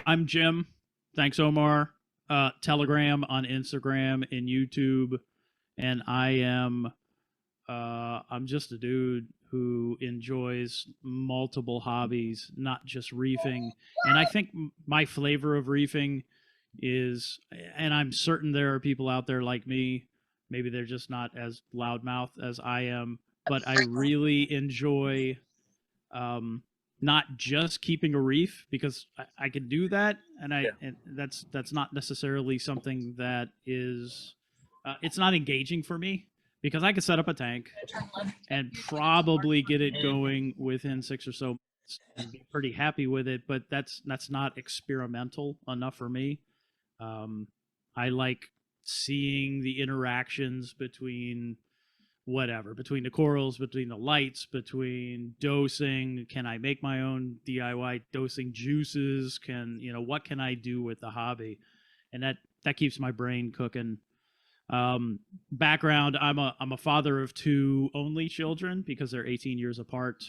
I'm Jim. Thanks, Omar. Telegram on Instagram and YouTube, and I'm just a dude who enjoys multiple hobbies, not just reefing. And I think my flavor of reefing is, and I'm certain there are people out there like me. Maybe they're just not as loudmouth as I am, but I really enjoy um, not just keeping a reef because I can do that, and Yeah. that's not necessarily something that is it's not engaging for me because I could set up a tank and probably get it going within 6 or so months and be pretty happy with it, but that's not experimental enough for me. Um, I like seeing the interactions between the corals, between the lights, between dosing. Can I make my own DIY dosing juices? What can I do with the hobby? And that keeps my brain cooking. Background: I'm a father of two only children because they're 18 years apart.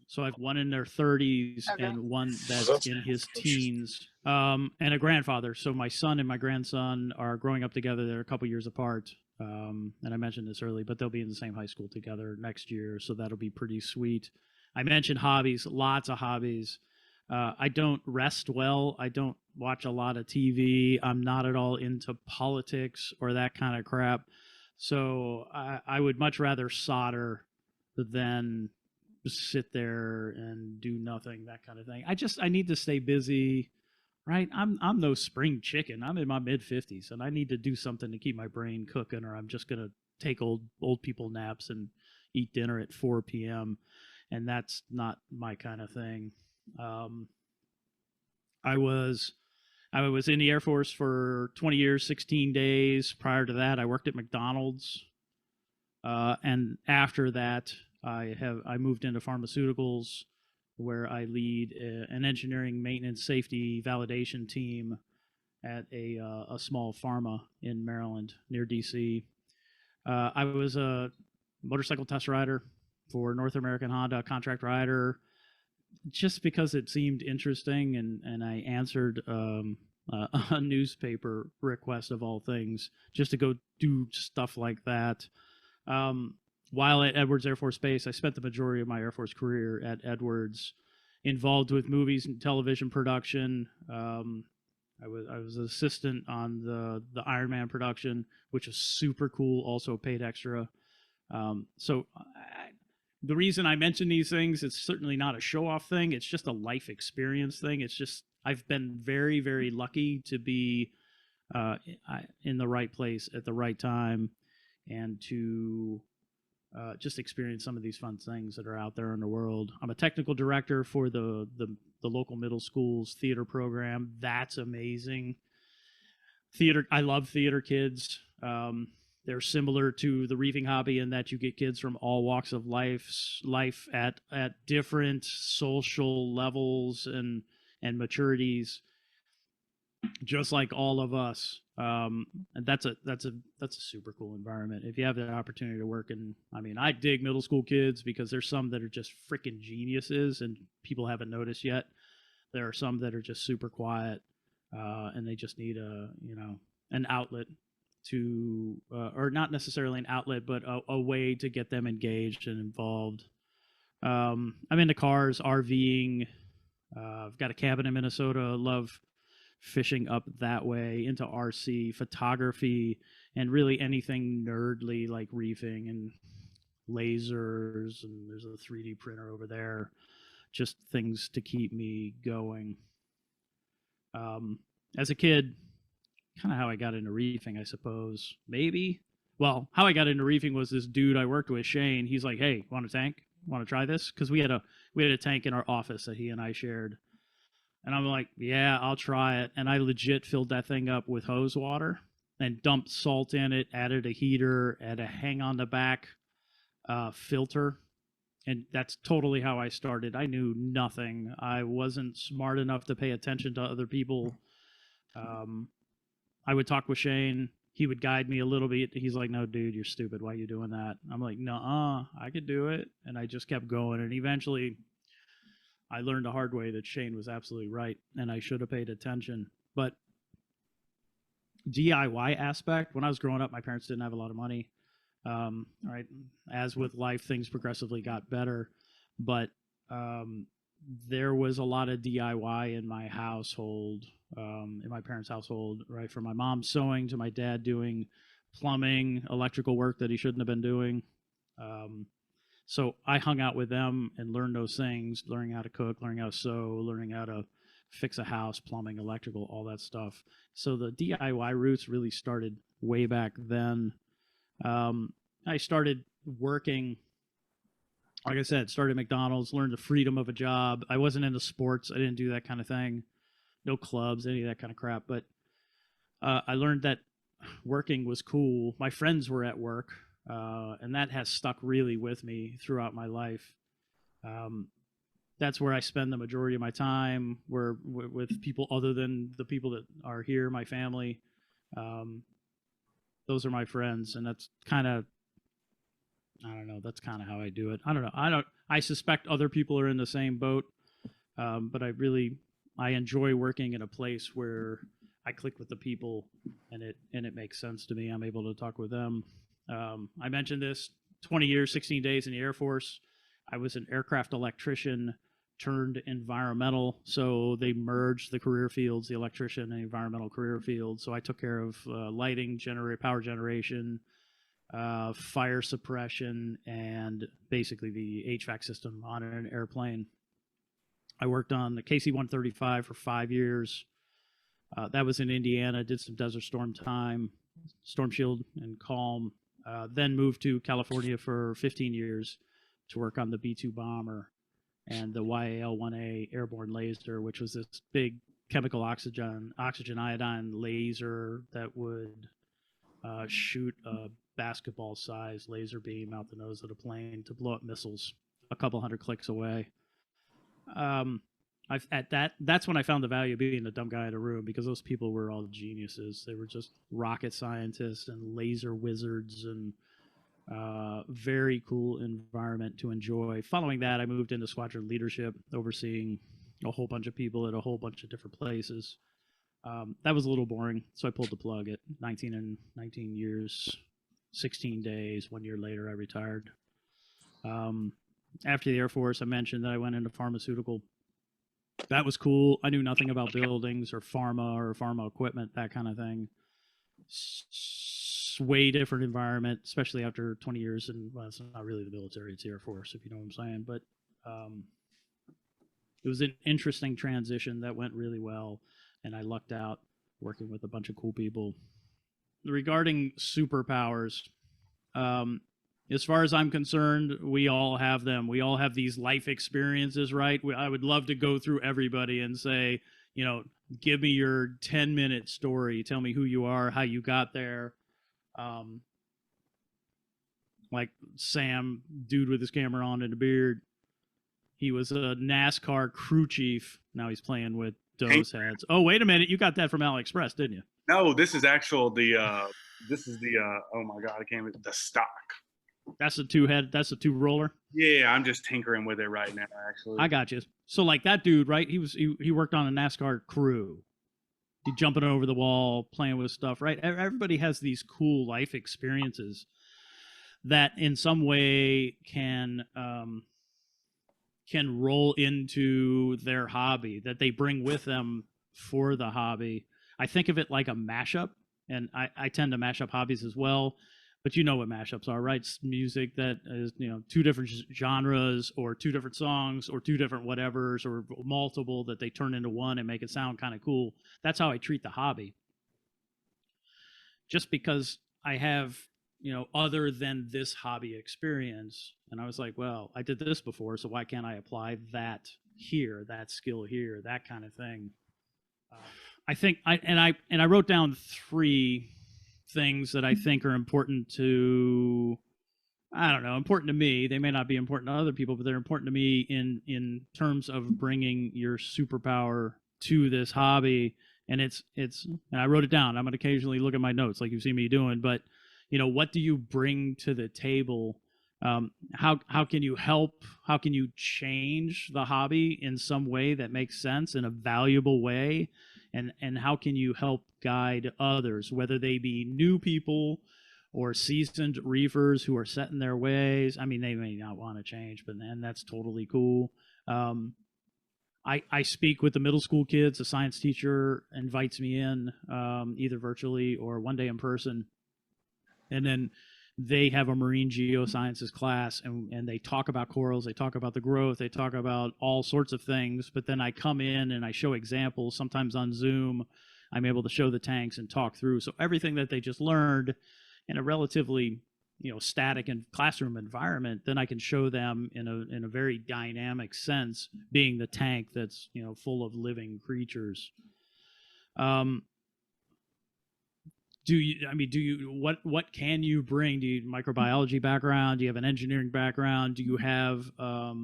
So I have one in their 30s and one that's in his teens, and a grandfather. So my son and my grandson are growing up together. They're a couple years apart. And I mentioned this early, but they'll be in the same high school together next year. So that'll be pretty sweet. I mentioned hobbies, lots of hobbies. I don't rest well. I don't watch a lot of TV. I'm not at all into politics or that kind of crap. So I would much rather solder than sit there and do nothing, that kind of thing. I need to stay busy, right? I'm no spring chicken. I'm in my mid 50s and I need to do something to keep my brain cooking, or I'm just gonna take old people naps and eat dinner at 4 p.m. And that's not my kind of thing. Um, I was I was in the Air Force for 20 years, 16 days. Prior to that, I worked at McDonald's, and after that, I moved into pharmaceuticals, where I lead an engineering, maintenance, safety, validation team at a small pharma in Maryland near DC. I was a motorcycle test rider for North American Honda, contract rider, just because it seemed interesting, and I answered a newspaper request of all things just to go do stuff like that. Um, while at Edwards Air Force Base, I spent the majority of my Air Force career at Edwards, involved with movies and television production. I was an assistant on the Iron Man production, which was super cool. Also paid extra. The reason I mention these things, it's certainly not a show off thing. It's just a life experience thing. It's just I've been very very lucky to be in the right place at the right time, and to just experience some of these fun things that are out there in the world. I'm a technical director for the local middle school's theater program. That's amazing. Theater, I love theater kids. They're similar to the reefing hobby in that you get kids from all walks of life at different social levels and maturities, just like all of us. And that's a super cool environment. If you have the opportunity to work in, I mean, I dig middle school kids because there's some that are just freaking geniuses and people haven't noticed yet. There are some that are just super quiet, and they just need an outlet to, or not necessarily an outlet, but a way to get them engaged and involved. I'm into cars, RVing. I've got a cabin in Minnesota. Love fishing up that way, into RC, photography, and really anything nerdly like reefing and lasers. And there's a 3D printer over there. Just things to keep me going. Um, as a kid, kind of how I got into reefing, I suppose. Maybe. Well, how I got into reefing was this dude I worked with, Shane. He's like, "Hey, want a tank? Want to try this?" Because we had a tank in our office that he and I shared. And I'm like, "Yeah, I'll try it." And I legit filled that thing up with hose water and dumped salt in it, added a heater, and a hang on the back filter. And that's totally how I started. I knew nothing. I wasn't smart enough to pay attention to other people. Um, I would talk with Shane. He would guide me a little bit. He's like, "No, dude, you're stupid. Why are you doing that?" I'm like, "No, I could do it." And I just kept going. And eventually, I learned the hard way that Shane was absolutely right, and I should have paid attention. But DIY aspect, when I was growing up, my parents didn't have a lot of money. Right, as with life, things progressively got better, but there was a lot of DIY in my household, in my parents' household, right? From my mom sewing to my dad doing plumbing, electrical work that he shouldn't have been doing. Um, so I hung out with them and learned those things, learning how to cook, learning how to sew, learning how to fix a house, plumbing, electrical, all that stuff. So the DIY roots really started way back then. I started working, like I said, started at McDonald's, learned the freedom of a job. I wasn't into sports. I didn't do that kind of thing. No clubs, any of that kind of crap. But I learned that working was cool. My friends were at work, and that has stuck really with me throughout my life. Um, that's where I spend the majority of my time, where with people other than the people that are here, my family. Um, those are my friends, and that's kind of, I don't know, that's kind of how I do it. I don't know. I suspect other people are in the same boat, but I enjoy working in a place where I click with the people, and it makes sense to me. I'm able to talk with them. I mentioned this: 20 years, 16 days in the Air Force. I was an aircraft electrician turned environmental, so they merged the career fields, the electrician and environmental career field. So I took care of lighting, power generation, fire suppression, and basically the HVAC system on an airplane. I worked on the KC-135 for 5 years. That was in Indiana. Did some Desert Storm time, Storm Shield and Calm. Then moved to California for 15 years to work on the B-2 bomber and the YAL-1A airborne laser, which was this big chemical oxygen iodine laser that would shoot a basketball-sized laser beam out the nose of the plane to blow up missiles a couple hundred clicks away. That's when I found the value of being the dumb guy in a room, because those people were all geniuses. They were just rocket scientists and laser wizards, and very cool environment to enjoy. Following that, I moved into squadron leadership, overseeing a whole bunch of people at a whole bunch of different places. That was a little boring, so I pulled the plug at 19 years, 16 days. 1 year later, I retired. After the Air Force, I mentioned that I went into pharmaceutical. That was cool. I knew nothing about buildings or pharma equipment, that kind of thing. Way different environment, especially after 20 years. And well, it's not really the military, it's the Air Force, if you know what I'm saying. But it was an interesting transition that went really well, and I lucked out working with a bunch of cool people. Regarding superpowers, as far as I'm concerned, we all have them. We all have these life experiences, right? I would love to go through everybody and say, give me your 10-minute story. Tell me who you are, how you got there. Like Sam, dude with his camera on and a beard. He was a NASCAR crew chief. Now he's playing with Doe's heads. Oh, wait a minute. You got that from AliExpress, didn't you? No, this is actual this is the oh my god, I can't even, the stock. That's a two roller. Yeah, I'm just tinkering with it right now, actually. I got you. So like that dude, right? He worked on a NASCAR crew. He jumping over the wall, playing with stuff, right? Everybody has these cool life experiences that in some way can roll into their hobby, that they bring with them for the hobby. I think of it like a mashup, and I tend to mash up hobbies as well. But you know what mashups are, right? It's music that is, two different genres or two different songs or two different whatevers or multiple that they turn into one and make it sound kind of cool. That's how I treat the hobby. Just because I have, other than this hobby experience, and I was like, well, I did this before, so why can't I apply that here, that skill here, that kind of thing? I think I wrote down 3 things that I think are important to, important to me. They may not be important to other people, but they're important to me in terms of bringing your superpower to this hobby. And it's and I wrote it down. I'm going to occasionally look at my notes like you've seen me doing, but what do you bring to the table How can you help? How can you change the hobby in some way that makes sense in a valuable way? And how can you help guide others, whether they be new people or seasoned reefers who are set in their ways? I mean, they may not want to change, but then that's totally cool. Um, I speak with the middle school kids. A science teacher invites me in, either virtually or one day in person, and then they have a marine geosciences class, and they talk about corals, they talk about the growth, they talk about all sorts of things. But then I come in and I show examples. Sometimes on Zoom I'm able to show the tanks and talk through, so everything that they just learned in a relatively static and classroom environment, then I can show them in a very dynamic sense, being the tank that's full of living creatures. um do you what can you bring? Do you microbiology background? Do you have an engineering background? Do you have a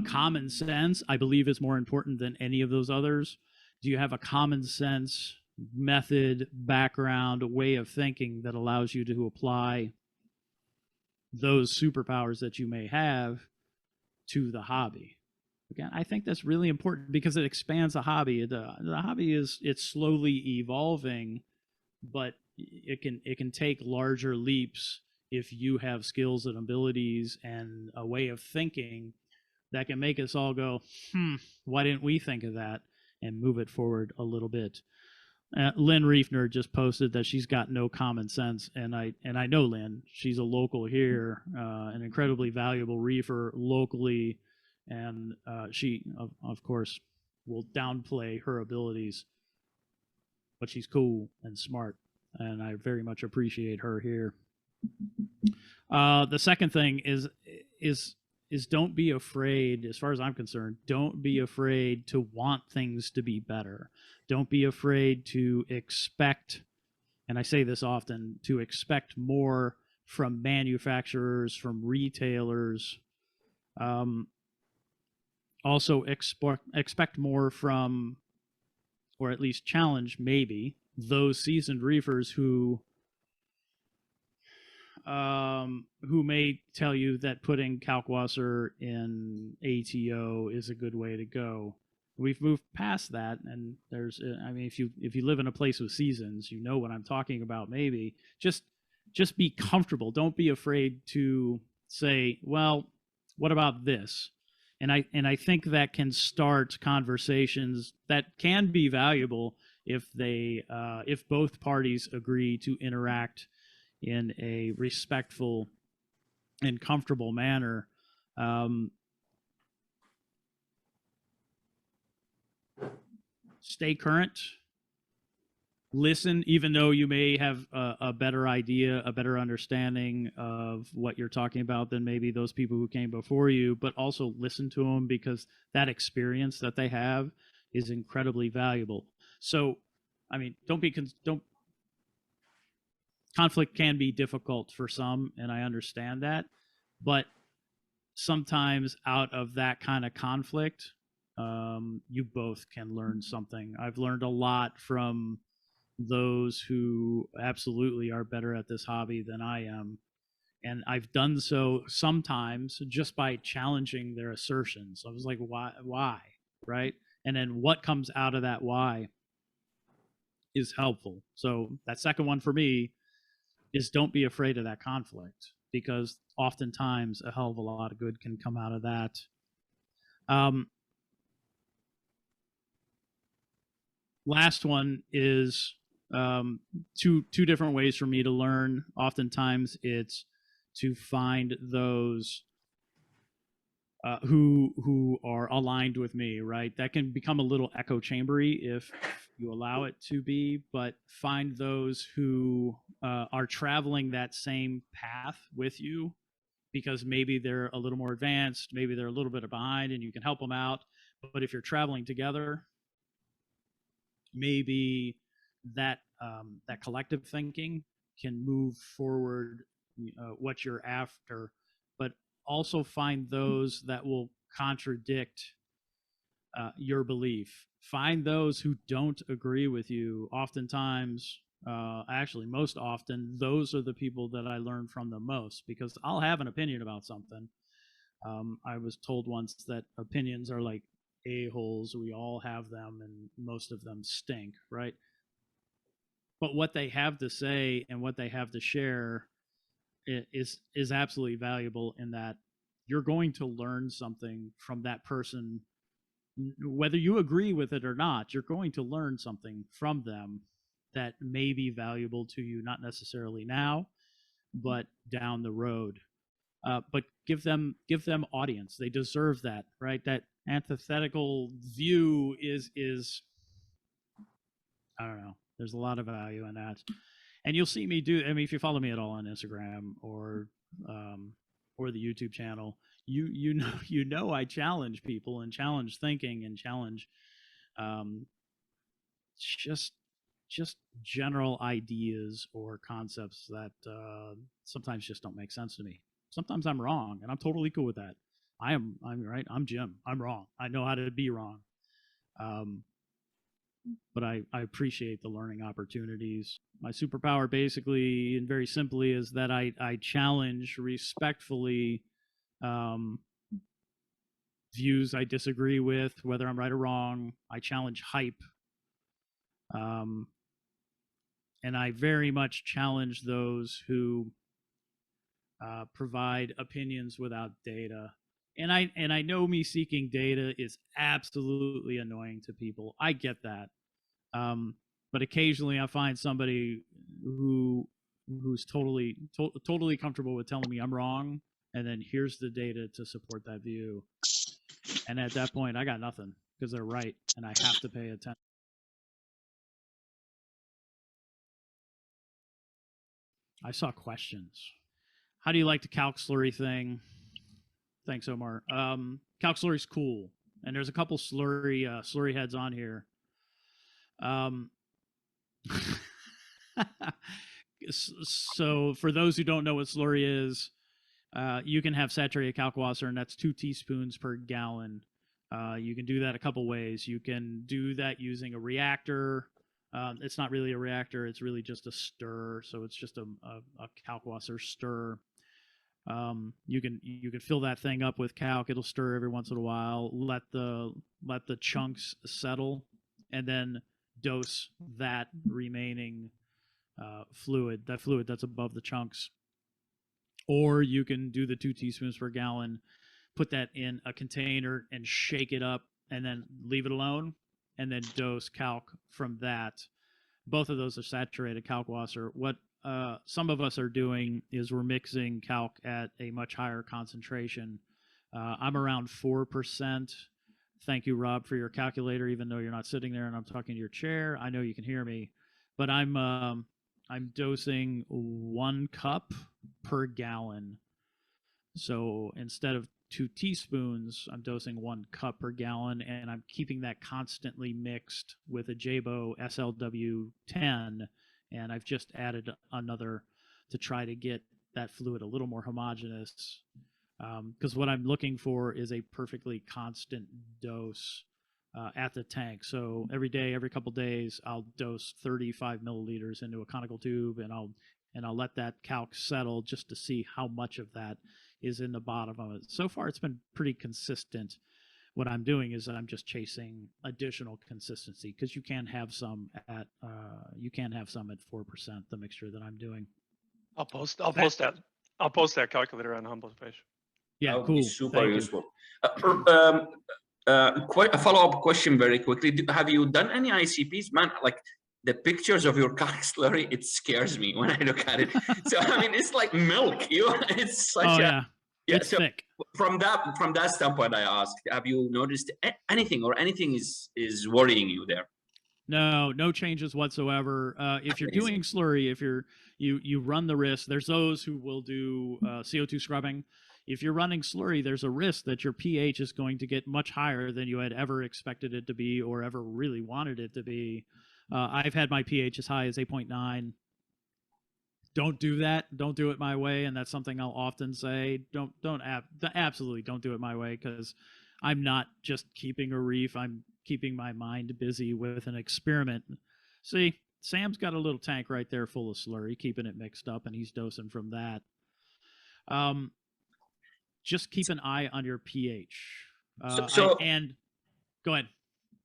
common sense? I believe is more important than any of those others. Do you have a common sense method, background, way of thinking that allows you to apply those superpowers that you may have to the hobby? Again, I think that's really important because it expands the hobby. The hobby it's slowly evolving, but it can take larger leaps if you have skills and abilities and a way of thinking that can make us all go, why didn't we think of that, and move it forward a little bit. Lynn Reefner just posted that she's got no common sense, and I know Lynn. She's a local here, an incredibly valuable reefer locally, and she of course will downplay her abilities, but she's cool and smart, and I very much appreciate her here. The second thing is don't be afraid. As far as I'm concerned, don't be afraid to want things to be better. Don't be afraid to expect, and I say this often, to expect more from manufacturers, from retailers. Also expect more from, or at least challenge maybe, those seasoned reefers who may tell you that putting Kalkwasser in ATO is a good way to go. We've moved past that, and I mean, if you live in a place with seasons, you know what I'm talking about. Maybe just be comfortable. Don't be afraid to say, well, what about this? And I think that can start conversations that can be valuable if both parties agree to interact in a respectful and comfortable manner. Stay current. Listen, even though you may have a better idea, a better understanding of what you're talking about than maybe those people who came before you, but also listen to them, because that experience that they have is incredibly valuable. So, I mean, don't conflict can be difficult for some, and I understand that, but sometimes out of that kind of conflict, you both can learn something. I've learned a lot from those who absolutely are better at this hobby than I am, and I've done so sometimes just by challenging their assertions. I was like, why, right? And then what comes out of that why is helpful. So that second one for me is don't be afraid of that conflict, because oftentimes a hell of a lot of good can come out of that. Last one is two different ways for me to learn. Oftentimes it's to find those who are aligned with me, right? That can become a little echo chambery if you allow it to be, but find those who are traveling that same path with you, because maybe they're a little more advanced, maybe they're a little bit behind, and you can help them out. But if you're traveling together, maybe that that collective thinking can move forward what you're after, but also find those that will contradict your belief. Find those who don't agree with you. Oftentimes, Actually, most often, those are the people that I learn from the most because I'll have an opinion about something. I was told once that opinions are like a-holes. We all have them, and most of them stink, right? But what they have to say and what they have to share is absolutely valuable in that you're going to learn something from that person, whether you agree with it or not. You're going to learn something from them that may be valuable to you, not necessarily now, but down the road. But give them audience. They deserve that, right? That antithetical view is I don't know. There's a lot of value in that, and you'll see me do. I mean, if you follow me at all on Instagram um, or the YouTube channel, you know I challenge people and challenge thinking and challenge um, just just general ideas or concepts that sometimes just don't make sense to me. Sometimes I'm wrong, and I'm totally cool with that. I'm right. I'm Jim. I'm wrong. I know how to be wrong. Um, but I appreciate the learning opportunities. My superpower, basically and very simply, is that I challenge respectfully um, views I disagree with, whether I'm right or wrong. I challenge hype. Um, and I very much challenge those who provide opinions without data. And I know me seeking data is absolutely annoying to people. I get that. Um, but occasionally I find somebody who's totally comfortable with telling me I'm wrong, and then here's the data to support that view. And at that point, I got nothing because they're right, and I have to pay attention. I saw questions. How do you like the calc slurry thing? Thanks, Omar. Calc slurry's cool, and there's a couple slurry heads on here. Um, so for those who don't know what slurry is, you can have saturated Kalkwasser, and that's 2 teaspoons per gallon. You can do that a couple ways. You can do that using a reactor. It's not really a reactor; it's really just a stir. So it's just a Kalkwasser stir. You can fill that thing up with calc. It'll stir every once in a while. Let the chunks settle, and then dose that remaining fluid. That fluid that's above the chunks. Or you can do the 2 teaspoons per gallon, put that in a container and shake it up, and then leave it alone, and then dose calc from that. Both of those are saturated Kalkwasser. What some of us are doing is we're mixing calc at a much higher concentration. I'm around 4%. Thank you, Rob, for your calculator. Even though you're not sitting there and I'm talking to your chair, I know you can hear me. But I'm dosing 1 cup per gallon. So instead of 2 teaspoons, I'm dosing 1 cup per gallon, and I'm keeping that constantly mixed with a Jabo SLW10, and I've just added another to try to get that fluid a little more homogeneous. Because what I'm looking for is a perfectly constant dose at the tank. So every day, every couple days, I'll dose 35 milliliters into a conical tube, and I'll let that calc settle just to see how much of that is in the bottom of it. So far, it's been pretty consistent. What I'm doing is I'm just chasing additional consistency because you can have some at 4%. The mixture that I'm doing. I'll post that calculator on Humble's page. Yeah, That would cool. be super Thank useful. Quite a follow-up question very quickly. Have you done any ICPs? Man, like the pictures of your calc slurry, it scares me when I look at it. So I mean, it's like milk. It's such yeah. It's so thick. From that standpoint, I asked, have you noticed anything, or anything is worrying you there? No changes whatsoever. If you're doing slurry, if you run the risk, there's those who will do CO2 scrubbing. If you're running slurry, there's a risk that your pH is going to get much higher than you had ever expected it to be or ever really wanted it to be. I've had my pH as high as 8.9. Don't do that. Don't do it my way, and that's something I'll often say. Absolutely don't do it my way, because I'm not just keeping a reef. I'm keeping my mind busy with an experiment. See, Sam's got a little tank right there full of slurry, keeping it mixed up, and he's dosing from that. Just keep an eye on your pH. And go ahead.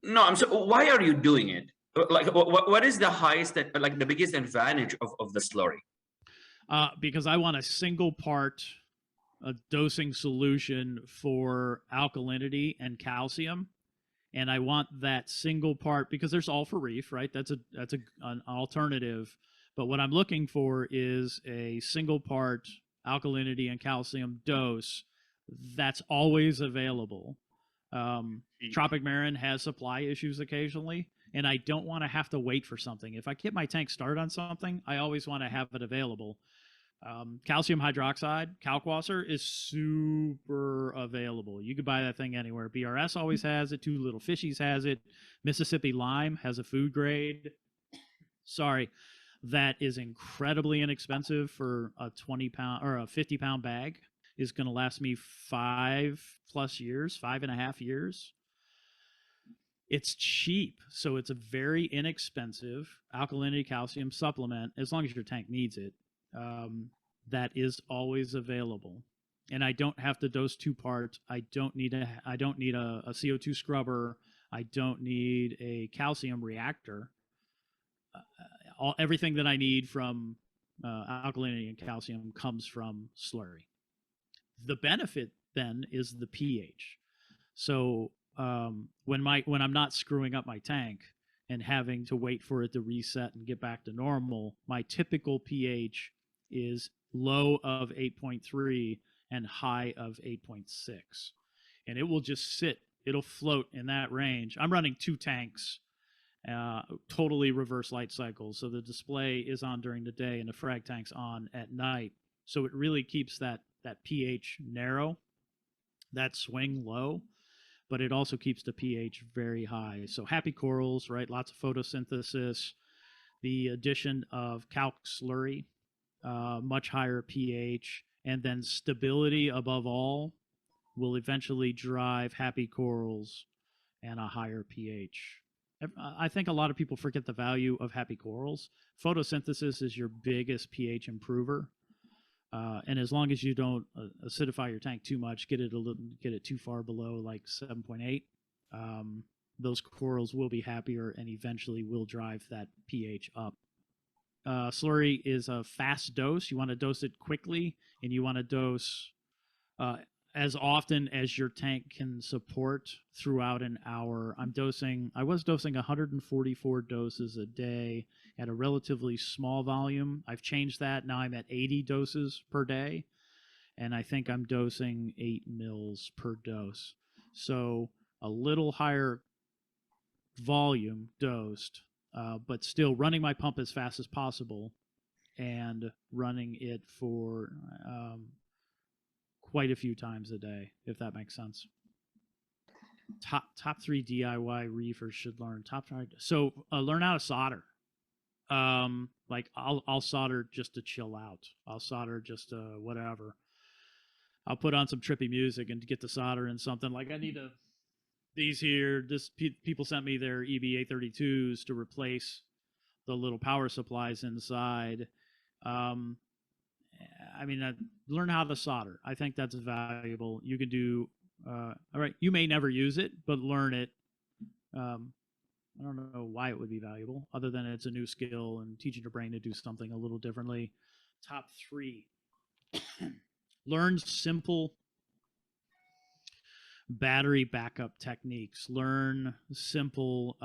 No, so why are you doing it? Like, what is the highest, like the biggest advantage of the slurry? Because I want a single part dosing solution for alkalinity and calcium, and I want that single part because there's all for reef, right? That's an alternative, but what I'm looking for is a single part alkalinity and calcium dose that's always available. Tropic Marin has supply issues occasionally, and I don't want to have to wait for something. If I get my tank started on something, I always want to have it available. Calcium hydroxide, Kalkwasser, is super available. You could buy that thing anywhere. BRS always has it. Two Little Fishies has it. Mississippi Lime has a food grade. Sorry, that is incredibly inexpensive for a 20-pound or a 50-pound bag. Is going to last me 5+ years, 5.5 years. It's cheap, so it's a very inexpensive alkalinity calcium supplement as long as your tank needs it. That is always available, and I don't have to dose 2 parts. I don't need a CO2 scrubber. I don't need a calcium reactor. Everything that I need from alkalinity and calcium comes from slurry. The benefit then is the pH. So when I'm not screwing up my tank and having to wait for it to reset and get back to normal, my typical pH is low of 8.3 and high of 8.6. And it will just sit, it'll float in that range. I'm running 2 tanks, totally reverse light cycles. So the display is on during the day and the frag tank's on at night. So it really keeps that pH narrow, that swing low, but it also keeps the pH very high. So happy corals, right? Lots of photosynthesis. The addition of calc slurry, much higher pH, and then stability above all will eventually drive happy corals and a higher pH. I think a lot of people forget the value of happy corals. Photosynthesis is your biggest pH improver. And as long as you don't acidify your tank too much, get it too far below like 7.8, those corals will be happier and eventually will drive that pH up. Slurry is a fast dose. You want to dose it quickly, and you want to dose as often as your tank can support throughout an hour. I was dosing 144 doses a day at a relatively small volume. I've changed that. Now I'm at 80 doses per day, and I think I'm dosing 8 mils per dose. So a little higher volume dosed, but still running my pump as fast as possible and running it for quite a few times a day, if that makes sense. Top 3 DIY reefers should learn. So learn how to solder. Like I'll solder just to chill out. I'll solder just whatever. I'll put on some trippy music and get the solder in something. Like I need these here. People sent me their EB832s to replace the little power supplies inside. Learn how to solder. I think that's valuable. You can do, all right, you may never use it, but learn it. I don't know why it would be valuable, other than it's a new skill and teaching your brain to do something a little differently. Top 3. Learn simple battery backup techniques. Learn simple,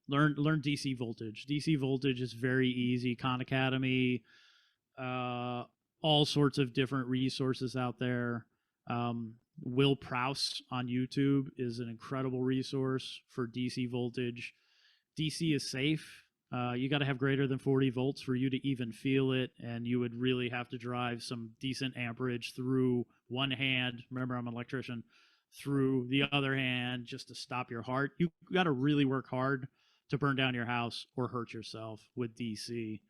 learn DC voltage. DC voltage is very easy. Khan Academy, all sorts of different resources out there. Will Prouse on YouTube is an incredible resource for DC voltage. DC is safe. You got to have greater than 40 volts for you to even feel it, and you would really have to drive some decent amperage through one hand. Remember, I'm an electrician. Through the other hand, just to stop your heart. You got to really work hard to burn down your house or hurt yourself with DC.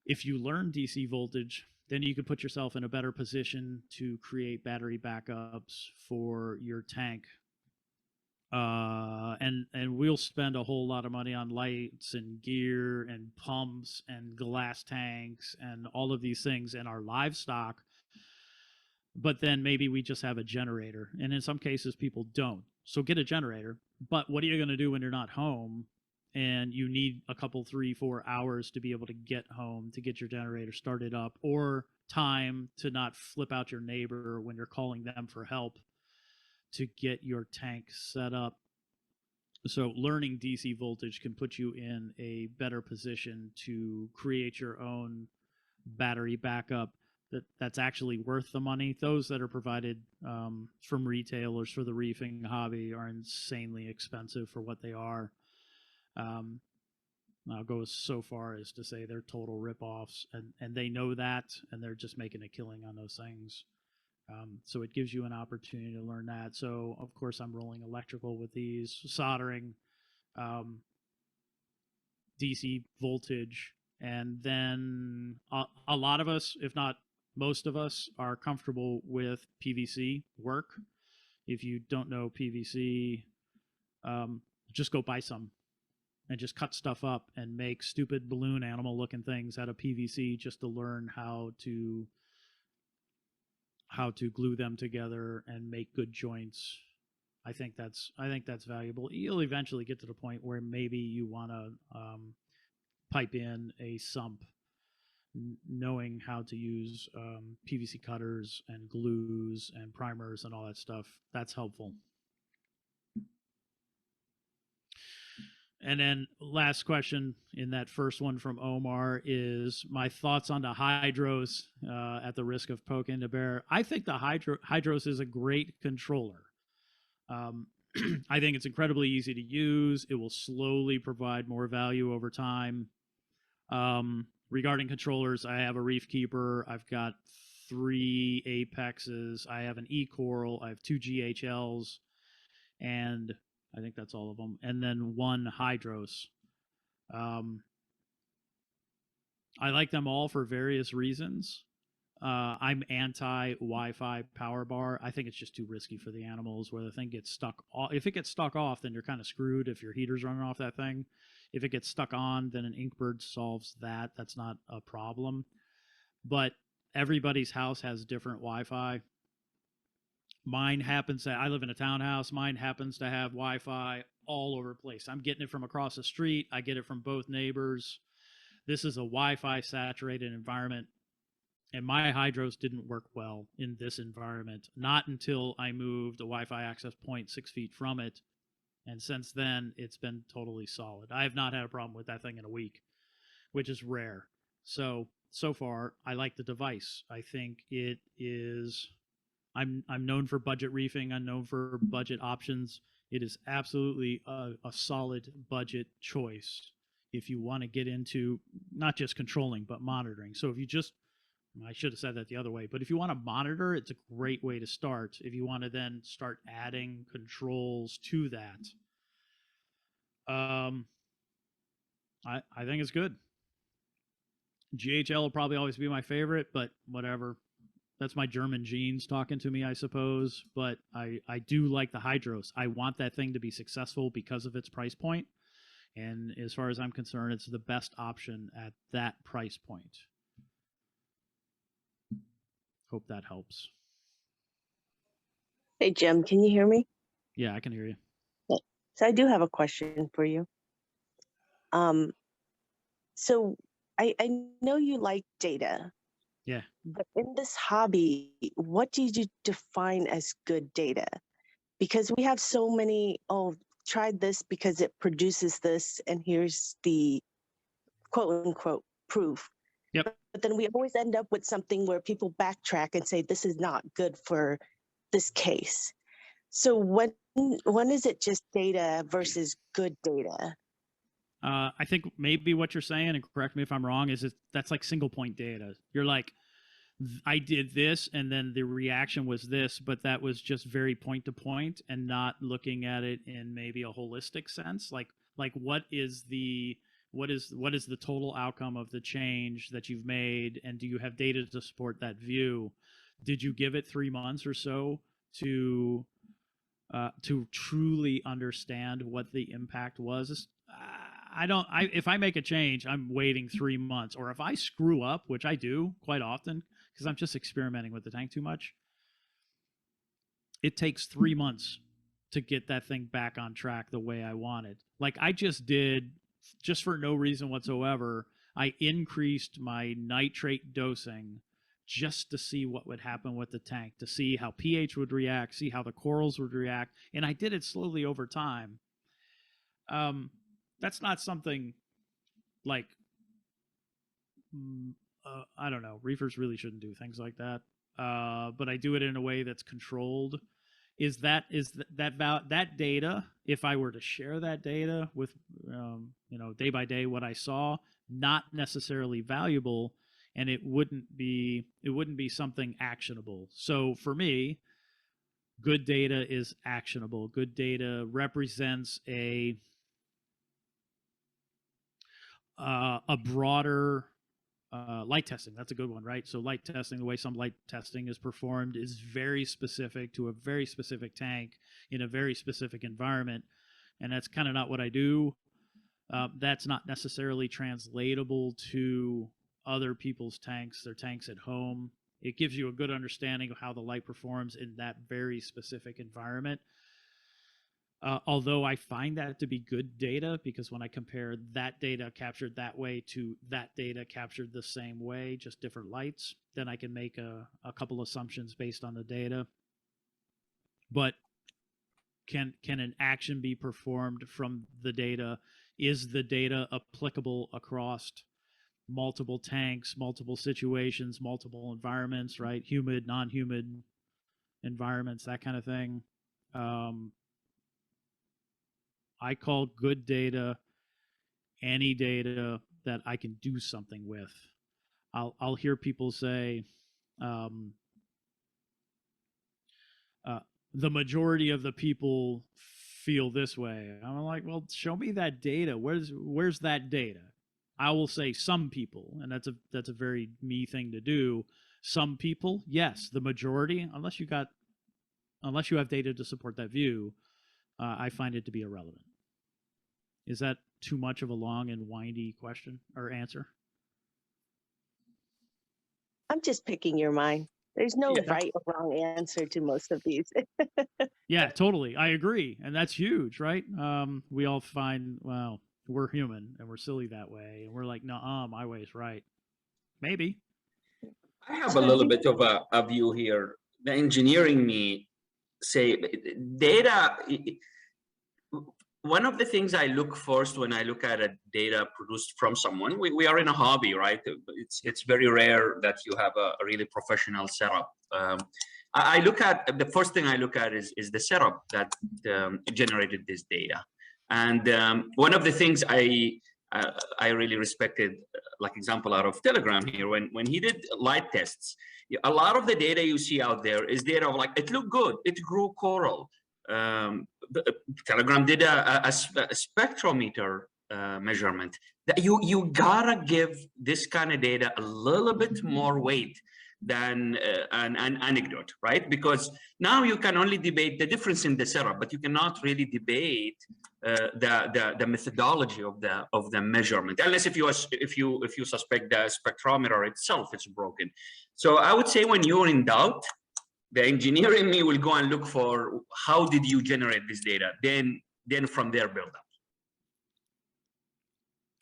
If you learn DC voltage, then you can put yourself in a better position to create battery backups for your tank. and we'll spend a whole lot of money on lights and gear and pumps and glass tanks and all of these things in our livestock. But then maybe we just have a generator, and in some cases people don't. So get a generator. But what are you going to do when you're not home and you need a couple, 3-4 hours to be able to get home, to get your generator started up, or time to not flip out your neighbor when you're calling them for help to get your tank set up? So learning DC voltage can put you in a better position to create your own battery backup that's actually worth the money. Those that are provided from retailers for the reefing hobby are insanely expensive for what they are. I'll go so far as to say they're total ripoffs, and they know that, and they're just making a killing on those things. So it gives you an opportunity to learn that. So of course I'm rolling electrical with these, soldering, DC voltage, and then a lot of us, if not most of us, are comfortable with PVC work. If you don't know PVC, just go buy some and just cut stuff up and make stupid balloon animal looking things out of PVC just to learn how to glue them together and make good joints. I think that's valuable. You'll eventually get to the point where maybe you want to pipe in a sump. Knowing how to use PVC cutters and glues and primers and all that stuff, that's helpful. And then last question in that first one from Omar is my thoughts on the Hydros, at the risk of poking the bear. I think the Hydros is a great controller. I think it's incredibly easy to use. It will slowly provide more value over time. Regarding controllers, I have a Reef Keeper. I've got 3 Apexes. I have an E-Coral. I have 2 GHLs. And I think that's all of them. And then 1 Hydros. I like them all for various reasons. I'm anti Wi-Fi power bar. I think it's just too risky for the animals where the thing gets stuck off. If it gets stuck off, then you're kind of screwed if your heater's running off that thing. If it gets stuck on, then an Inkbird solves that. That's not a problem. But everybody's house has different Wi-Fi. Mine happens to, I live in a townhouse. Mine happens to have Wi-Fi all over the place. I'm getting it from across the street. I get it from both neighbors. This is a Wi-Fi saturated environment. And my Hydros didn't work well in this environment. Not until I moved a Wi-Fi access point 6 feet from it. And since then, it's been totally solid. I have not had a problem with that thing in a week, which is rare. So far, I like the device. I think it is... I'm known for budget reefing. I'm known for budget options. It is absolutely a solid budget choice if you want to get into not just controlling, but monitoring. So if you just... I should have said that the other way, but if you want to monitor, it's a great way to start. If you want to then start adding controls to that, I think it's good. GHL will probably always be my favorite, but whatever. That's my German genes talking to me, I suppose. But I do like the Hydros. I want that thing to be successful because of its price point. And as far as I'm concerned, it's the best option at that price point. Hope that helps. Hey, Jim, can you hear me? Yeah, I can hear you. So I do have a question for you. So I know you like data. Yeah. But in this hobby, what do you define as good data? Because we have so many, tried this because it produces this, and here's the quote unquote proof. Yep. But then we always end up with something where people backtrack and say, this is not good for this case. So when is it just data versus good data? I think maybe what you're saying, and correct me if I'm wrong, is that's like single point data. You're like, I did this, and then the reaction was this, but that was just very point to point and not looking at it in maybe a holistic sense. Like what is the total outcome of the change that you've made, and do you have data to support that view? Did you give it 3 months or so to to truly understand what the impact was. If I make a change, I'm waiting 3 months, or if I screw up, which I do quite often because I'm just experimenting with the tank too much, it takes 3 months to get that thing back on track the way I wanted. Like I just did, just for no reason whatsoever, I increased my nitrate dosing just to see what would happen with the tank, to see how pH would react, see how the corals would react, and I did it slowly over time. That's not something like I don't know. Reefers really shouldn't do things like that. But I do it in a way that's controlled. That data? If I were to share that data with, day by day what I saw, not necessarily valuable, and it wouldn't be something actionable. So for me, good data is actionable. Good data represents a broader light testing. That's a good one, right? So light testing, the way some light testing is performed, is very specific to a very specific tank in a very specific environment, and that's kind of not what I do. That's not necessarily translatable to other people's tanks, their tanks at home. It gives you a good understanding of how the light performs in that very specific environment. Although I find that to be good data, because when I compare that data captured that way to that data captured the same way, just different lights, then I can make a couple assumptions based on the data. But can an action be performed from the data? Is the data applicable across multiple tanks, multiple situations, multiple environments, right? Humid, non-humid environments, that kind of thing. I call good data any data that I can do something with. I'll hear people say, the majority of the people feel this way. I'm like, well, show me that data. Where's that data? I will say some people, and that's a very me thing to do. Some people, yes. The majority, unless you have data to support that view, I find it to be irrelevant. Is that too much of a long and windy question or answer? I'm just picking your mind. There's no Yeah. right or wrong answer to most of these. Yeah, totally. I agree. And that's huge, right? We all find, well, we're human and we're silly that way. And we're like, no, my way is right. Maybe. I have a little bit of a view here. The engineering me say data. One of the things I look first when I look at a data produced from someone, we are in a hobby, right? It's very rare that you have a really professional setup. I look at, the first thing I look at is the setup that generated this data. And one of the things I really respected, like example out of Telegraham here, when he did light tests, a lot of the data you see out there is data of like, it looked good, it grew coral. Telegraham did a spectrometer measurement. That you gotta give this kind of data a little bit more weight than an anecdote, right? Because now you can only debate the difference in the setup, but you cannot really debate the methodology of the measurement, unless if you suspect the spectrometer itself is broken. So I would say when you're in doubt, the engineer in me will go and look for how did you generate this data, then from there build up.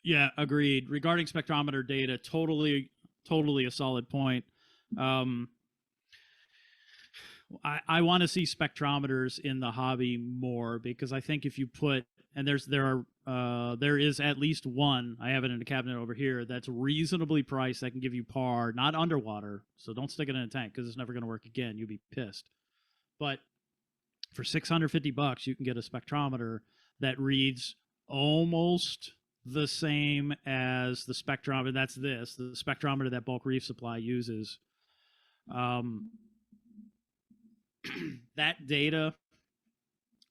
Yeah, agreed. Regarding spectrometer data, totally a solid point. I want to see spectrometers in the hobby more, because I think if you put, and there is at least one, I have it in a cabinet over here, that's reasonably priced, that can give you PAR, not underwater, so don't stick it in a tank because it's never going to work again. You'll be pissed. But for $650, you can get a spectrometer that reads almost the same as the spectrometer. That's the spectrometer that Bulk Reef Supply uses. That data,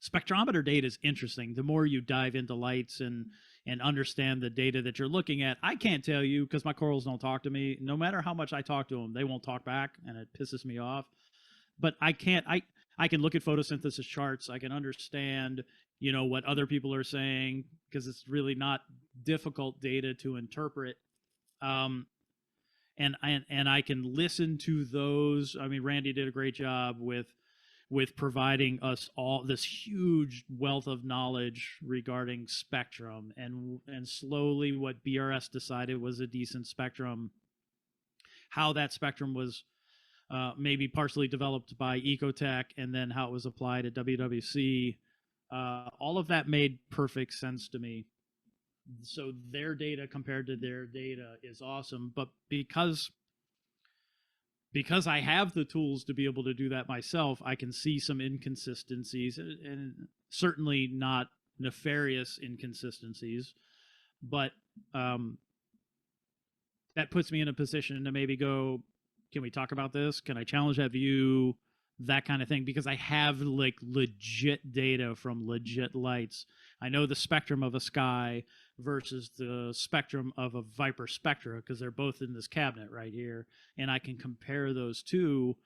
spectrometer data, is interesting. The more you dive into lights and understand the data that you're looking at, I can't tell you because my corals don't talk to me. No matter how much I talk to them, they won't talk back, and it pisses me off. But I can look at photosynthesis charts. I can understand, what other people are saying, because it's really not difficult data to interpret. And I can listen to those. I mean, Randy did a great job with providing us all this huge wealth of knowledge regarding spectrum, and slowly what BRS decided was a decent spectrum, how that spectrum was maybe partially developed by Ecotech, and then how it was applied at WWC. All of that made perfect sense to me. So their data compared to their data is awesome, but because I have the tools to be able to do that myself, I can see some inconsistencies, and certainly not nefarious inconsistencies, but that puts me in a position to maybe go, can we talk about this? Can I challenge that view? That kind of thing, because I have like legit data from legit lights. I know the spectrum of a sky versus the spectrum of a Viper Spectra, because they're both in this cabinet right here, and I can compare those two,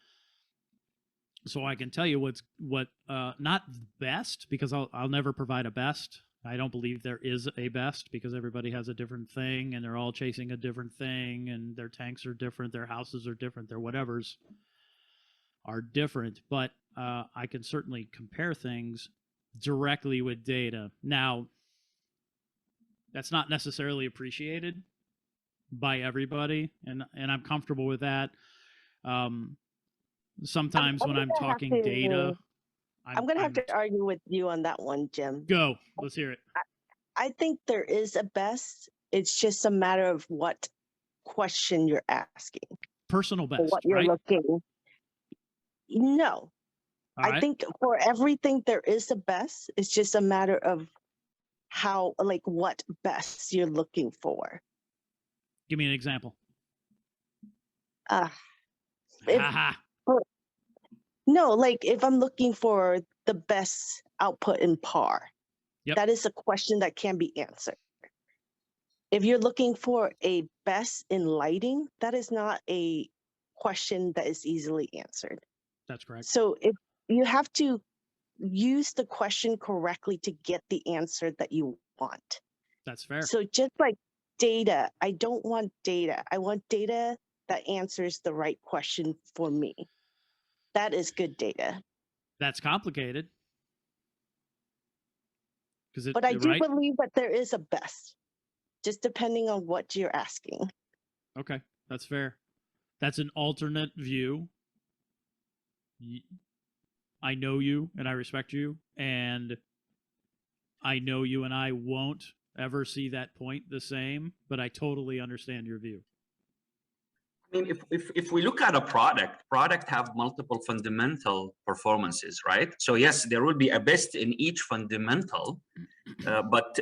so I can tell you what not best, because I'll never provide a best. I don't believe there is a best, because everybody has a different thing, and they're all chasing a different thing, and their tanks are different, their houses are different, their whatevers are different, but I can certainly compare things directly with data. Now, that's not necessarily appreciated by everybody, and I'm comfortable with that. Sometimes when I'm talking data, I'm going to have to argue with you on that one, Jim. Go. Let's hear it. I think there is a best. It's just a matter of what question you're asking. Personal best, what you're right? looking. No. I think for everything there is a best. It's just a matter of how, like, what best you're looking for. Give me an example. No, like if I'm looking for the best output in PAR, that is a question that can be answered. If you're looking for a best in lighting, that is not a question that is easily answered. That's correct. So if you have to use the question correctly to get the answer that you want. That's fair. So just like data, I don't want data. I want data that answers the right question for me. That is good data. That's complicated. But I do believe that there is a best, just depending on what you're asking. Okay, that's fair. That's an alternate view. I know you and I respect you, and I know you and I won't ever see that point the same, but I totally understand your view. I mean, if we look at a product have multiple fundamental performances, right? So yes, there will be a best in each fundamental, but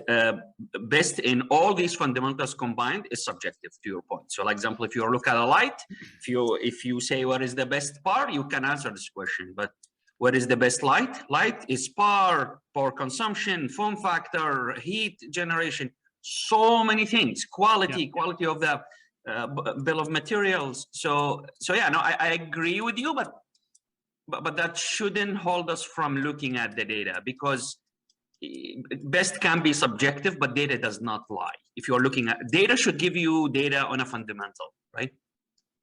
best in all these fundamentals combined is subjective, to your point. So, like example, if you look at a light, if you say what is the best PAR, you can answer this question. But what is the best light? Light is PAR, power consumption, form factor, heat generation, so many things, quality of the bill of materials. So yeah, no, I agree with you, but that shouldn't hold us from looking at the data, because best can be subjective, but data does not lie. If you're looking at data, should give you data on a fundamental, right?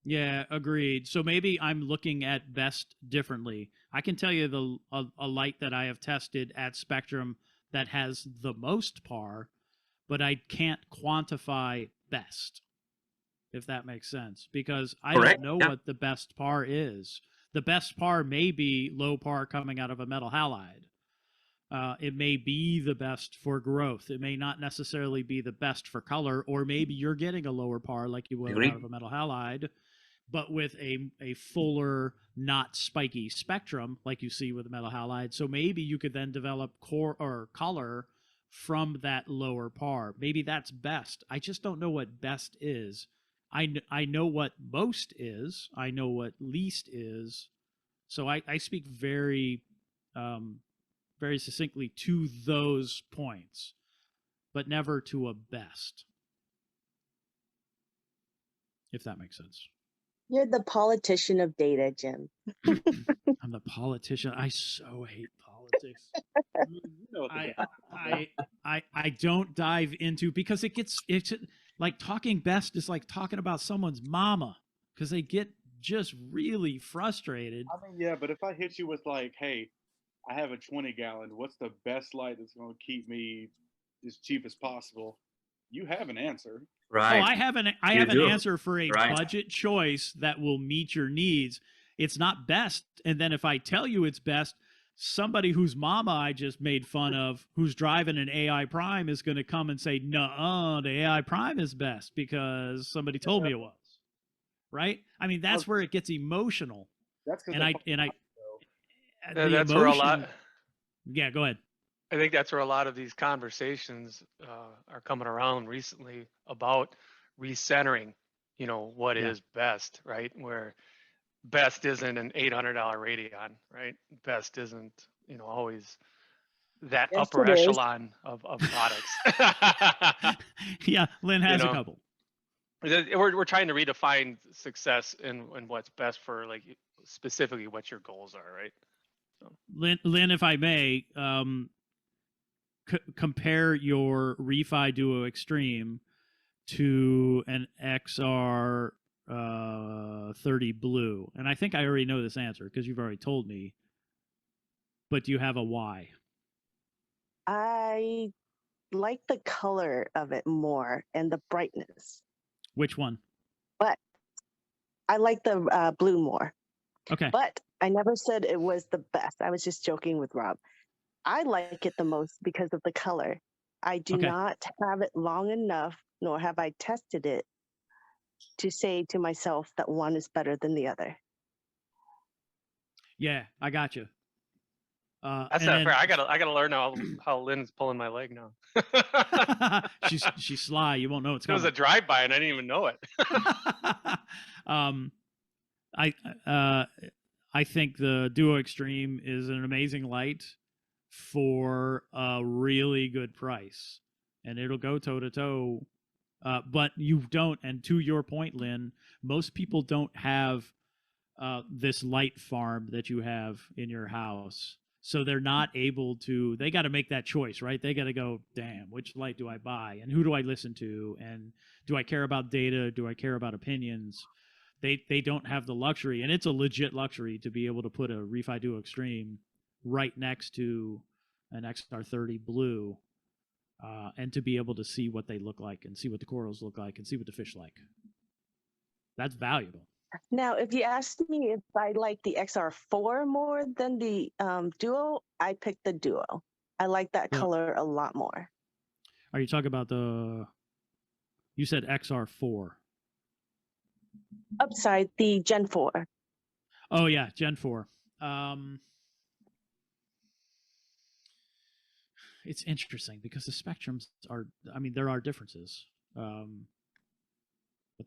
Yeah, agreed. So maybe I'm looking at best differently. I can tell you a light that I have tested at Spectrum that has the most PAR, but I can't quantify best, if that makes sense, because I don't know what the best PAR is. The best PAR may be low PAR coming out of a metal halide. It may be the best for growth. It may not necessarily be the best for color, or maybe you're getting a lower PAR like you would out of a metal halide, but with a fuller, not spiky spectrum like you see with a metal halide. So maybe you could then develop core or color from that lower PAR. Maybe that's best. I just don't know what best is. I know what most is. I know what least is. So I speak very very succinctly to those points, but never to a best, if that makes sense. You're the politician of data, Jim. I'm the politician. I so hate politics. You know what the I don't dive into, because it's like talking best is like talking about someone's mama, because they get just really frustrated. I mean, yeah, but if I hit you with like, hey, I have a 20-gallon, what's the best light that's going to keep me as cheap as possible? You have an answer. Right. Oh, I have an do. answer for a Right. budget choice that will meet your needs. It's not best, and then if I tell you it's best, somebody whose mama I just made fun of, who's driving an AI Prime, is going to come and say, "No, the AI Prime is best because somebody told me it was." Right? I mean, that's where it gets emotional. That's because The That's where a lot. emotion- Yeah, go ahead. I think that's where a lot of these conversations are coming around recently about recentering. You know, what Yeah. is best, right? Where best isn't an $800 Radeon, right? Best isn't, you know, always that Yes, upper it is. echelon of products. Yeah, Lynn has You a know. couple. We're trying to redefine success and what's best for, like, specifically what your goals are, right? Lynn, if I may, compare your Refi Duo Extreme to an XR 30 Blue. And I think I already know this answer because you've already told me. But do you have a why? I like the color of it more and the brightness, Which one? but I like the blue more. Okay. But I never said it was the best. I was just joking with Rob. I like it the most because of the color. I do Okay. not have it long enough, nor have I tested it to say to myself that one is better than the other. Yeah, I got you. That's and not then- fair. I gotta learn how Lynn's pulling my leg now. she's sly. You won't know it's It was coming. a drive-by and I didn't even know it. I think the Duo Extreme is an amazing light for a really good price, and it'll go toe to toe. But you don't, and to your point, Lynn, most people don't have this light farm that you have in your house. So they're not able to, they got to make that choice, right? They got to go, damn, which light do I buy? And who do I listen to? And do I care about data? Do I care about opinions? They don't have the luxury, and it's a legit luxury to be able to put a Refi Duo Extreme right next to an XR30 Blue, and to be able to see what they look like and see what the corals look like and see what the fish like. That's valuable. Now, if you asked me if I like the XR4 more than the Duo, I picked the Duo. I like that Yeah. color a lot more. Are you talking about you said XR4? Upside, the Gen 4. Oh yeah, Gen 4. It's interesting because the spectrums are, I mean, there are differences, but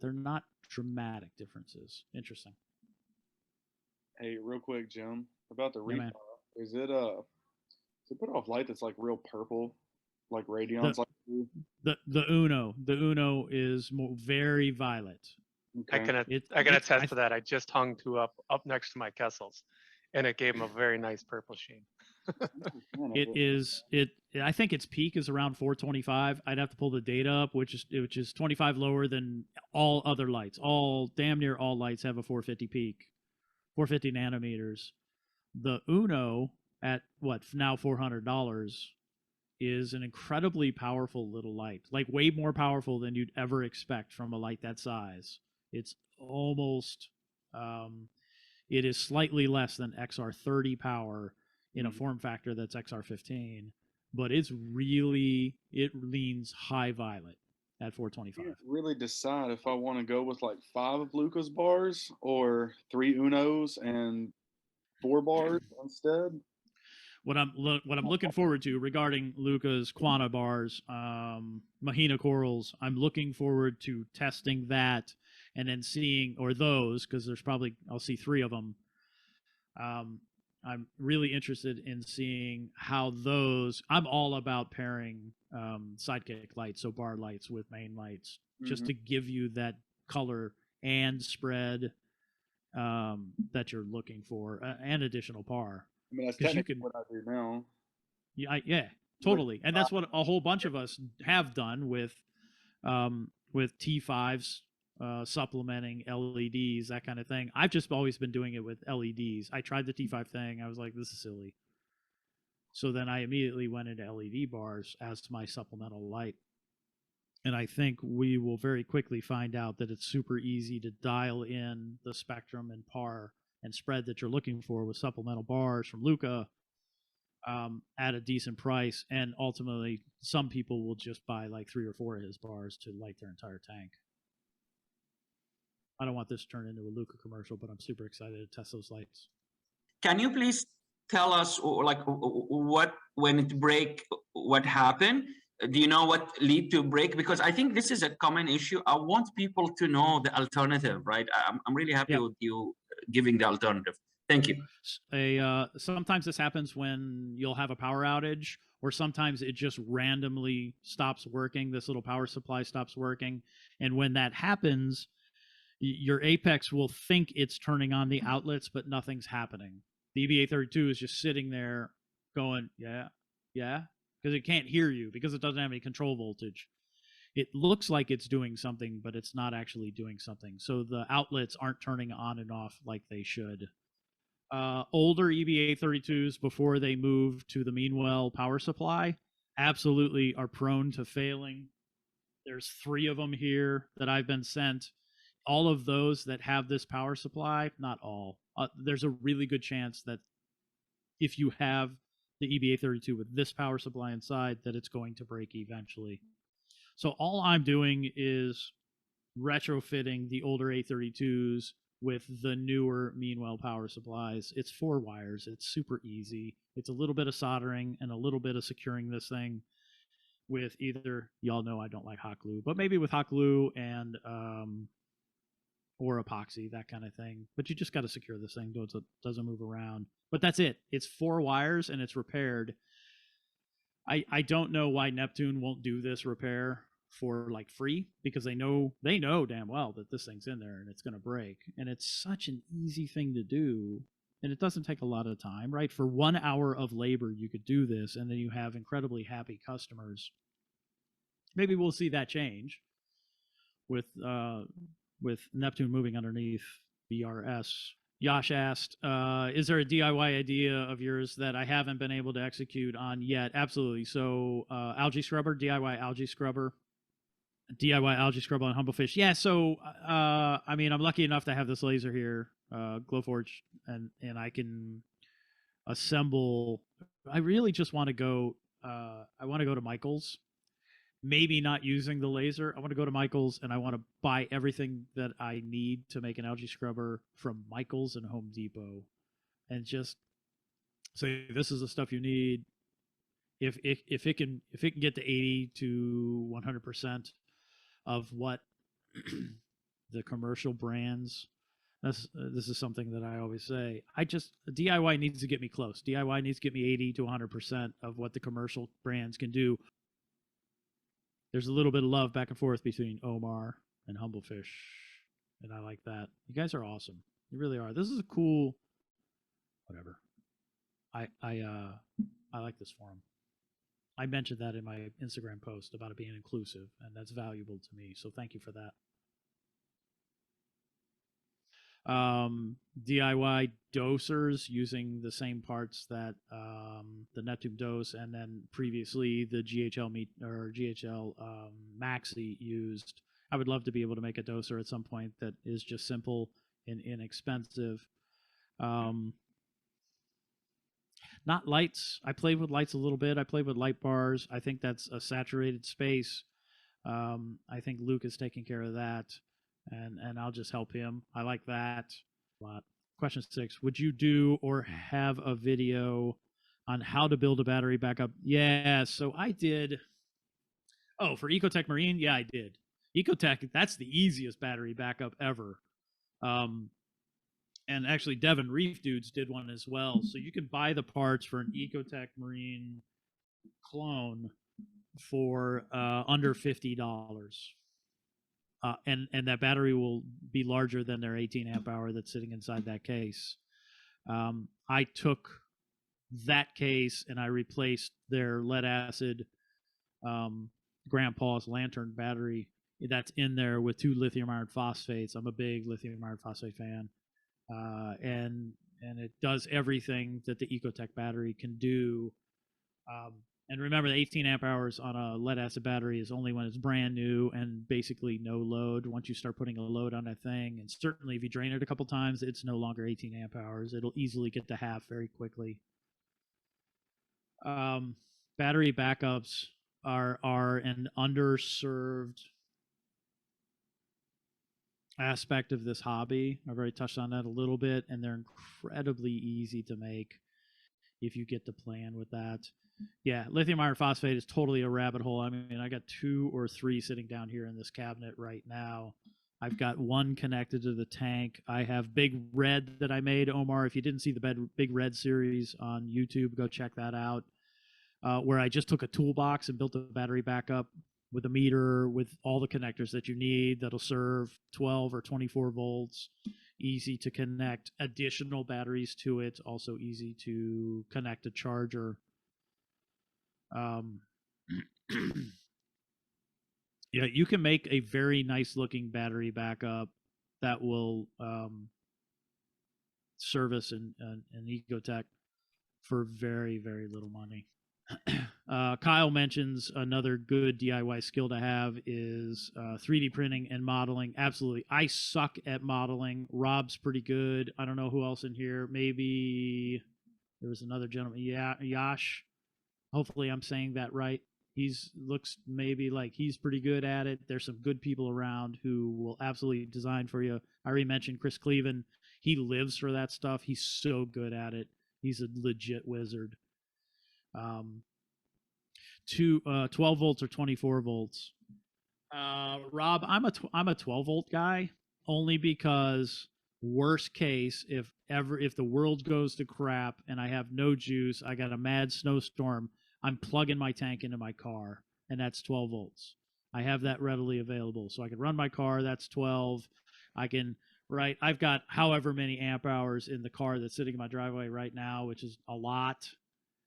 they're not dramatic differences. Interesting. Hey, real quick, Jim, about the Yeah, man. Reefing. Is it put off light that's like real purple, like Radion's like blue? The Uno is very violet. I Okay. can It- I can it's- attest I- to that. I just hung two up next to my Kessels, and it gave them a very nice purple sheen. Man, I think its peak is around 425. I'd have to pull the data up, which is 25 lower than all other lights. Damn near all lights have a 450 peak, 450 nanometers. The Uno at what now $400 is an incredibly powerful little light, like way more powerful than you'd ever expect from a light that size. It's almost, it is slightly less than XR30 power in a form factor that's XR15, but it leans high violet at I 425. can't really decide if I want to go with like 5 of Luca's bars or 3 Unos and 4 bars instead. What I'm looking forward to regarding Luca's Quanta bars, Mahina corals, I'm looking forward to testing that and then seeing, or those, because I'll see 3 of them. I'm really interested in seeing how those. I'm all about pairing sidekick lights, so bar lights with main lights, just to give you that color and spread. that you're looking for, and additional par. I mean, that's 'Cause you technically can- what I do now. Yeah, totally. And that's what a whole bunch of us have done with T5s, supplementing LEDs, that kind of thing. I've just always been doing it with LEDs. I tried the T5 thing. I was like, this is silly. So then I immediately went into LED bars as my supplemental light. And I think we will very quickly find out that it's super easy to dial in the spectrum and par and spread that you're looking for with supplemental bars from Luca, at a decent price. And ultimately, some people will just buy like 3 or 4 of his bars to light their entire tank. I don't want this to turn into a Luca commercial, but I'm super excited to test those lights. Can you please tell us, like, what, when it break, what happened? Do you know what lead to break? Because I think this is a common issue. I want people to know the alternative, right? I'm really happy with you giving the alternative. Thank you. Sometimes this happens when you'll have a power outage, or sometimes it just randomly stops working. This little power supply stops working. And when that happens, your Apex will think it's turning on the outlets, but nothing's happening. The EBA32 is just sitting there going, yeah, because it can't hear you because it doesn't have any control voltage. It looks like it's doing something, but it's not actually doing something. So the outlets aren't turning on and off like they should. Older EBA32s, before they move to the Meanwell power supply, absolutely are prone to failing. There's 3 of them here that I've been sent. All of those that have this power supply, not all, there's a really good chance that if you have the EBA32 with this power supply inside, that it's going to break eventually. So all I'm doing is retrofitting the older A32s with the newer Meanwell power supplies. It's 4 wires. It's super easy. It's a little bit of soldering and a little bit of securing this thing with either, y'all know I don't like hot glue, but maybe with hot glue and or epoxy, that kind of thing. But you just got to secure this thing so it doesn't move around. But that's it. It's 4 wires and it's repaired. I don't know why Neptune won't do this repair for like free, because they know damn well that this thing's in there and it's going to break. And it's such an easy thing to do. And it doesn't take a lot of time, right? For 1 hour of labor, you could do this, and then you have incredibly happy customers. Maybe we'll see that change with Neptune moving underneath BRS. Yash asked, is there a DIY idea of yours that I haven't been able to execute on yet? Absolutely. So algae scrubber, DIY algae scrubber on Humblefish. Yeah, so I mean, I'm lucky enough to have this laser here, Glowforge, and I can assemble. I really just want to go. I want to go to Michael's. Maybe not using the laser. I want to go to Michael's and I want to buy everything that I need to make an algae scrubber from Michael's and Home Depot, and just say, this is the stuff you need. If it can get to 80 to 100% of what the commercial brands, this is something that I always say. DIY needs to get me close. DIY needs to get me 80 to 100% of what the commercial brands can do. There's a little bit of love back and forth between Omar and Humblefish, and I like that. You guys are awesome. You really are. This is a cool, whatever. I like this forum. I mentioned that in my Instagram post about it being inclusive, and that's valuable to me. So thank you for that. DIY dosers using the same parts that the Neptune dose, and then previously the GHL Maxi used. I would love to be able to make a doser at some point that is just simple and inexpensive. Not lights. I played with lights a little bit. I played with light bars. I think that's a saturated space. I think Luke is taking care of that. And I'll just help him. I like that a lot. Question 6, would you do or have a video on how to build a battery backup? Yeah, so I did. Oh, for Ecotech Marine? Yeah, I did. Ecotech, that's the easiest battery backup ever. And actually, Devon Reef Dudes did one as well. So you can buy the parts for an Ecotech Marine clone for under $50. and that battery will be larger than their 18 amp hour that's sitting inside that case. I took that case and I replaced their lead acid grandpa's lantern battery that's in there with 2 lithium iron phosphates. I'm a big lithium iron phosphate fan, and it does everything that the Ecotech battery can do. And remember, the 18 amp hours on a lead acid battery is only when it's brand new and basically no load. Once you start putting a load on that thing, and certainly if you drain it a couple times, it's no longer 18 amp hours. It'll easily get to half very quickly. Battery backups are an underserved aspect of this hobby. I've already touched on that a little bit, and they're incredibly easy to make if you get the plan with that. Yeah, lithium iron phosphate is totally a rabbit hole. I mean, I got 2 or 3 sitting down here in this cabinet right now. I've got one connected to the tank. I have Big Red that I made, Omar. If you didn't see the Big Red series on YouTube, go check that out. Where I just took a toolbox and built a battery backup with a meter with all the connectors that you need that'll serve 12 or 24 volts. Easy to connect additional batteries to it. Also easy to connect a charger. Yeah, you can make a very nice looking battery backup that will service an Ecotech for very, very little money. Kyle mentions another good DIY skill to have is 3D printing and modeling. Absolutely. I suck at modeling. Rob's pretty good. I don't know who else in here. Maybe there was another gentleman. Yeah, Yash. Hopefully I'm saying that right. He's looks maybe like he's pretty good at it. There's some good people around who will absolutely design for you. I already mentioned Chris Cleven. He lives for that stuff. He's so good at it. He's a legit wizard. 12 volts or 24 volts. Rob, I'm a 12 volt guy only because worst case, if the world goes to crap and I have no juice, I got a mad snowstorm, I'm plugging my tank into my car, and that's 12 volts. I have that readily available, so I can run my car. That's 12. I've got however many amp hours in the car that's sitting in my driveway right now, which is a lot.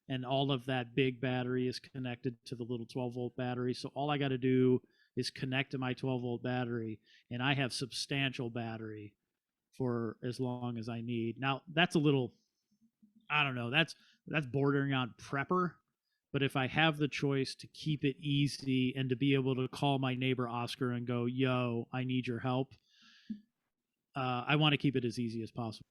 And all of that big battery is connected to the little 12 volt battery. So all I got to do is connect to my 12 volt battery, and I have substantial battery for as long as I need. Now that's a little, I don't know, that's bordering on prepper. But if I have the choice to keep it easy and to be able to call my neighbor Oscar and go, yo, I need your help, I want to keep it as easy as possible.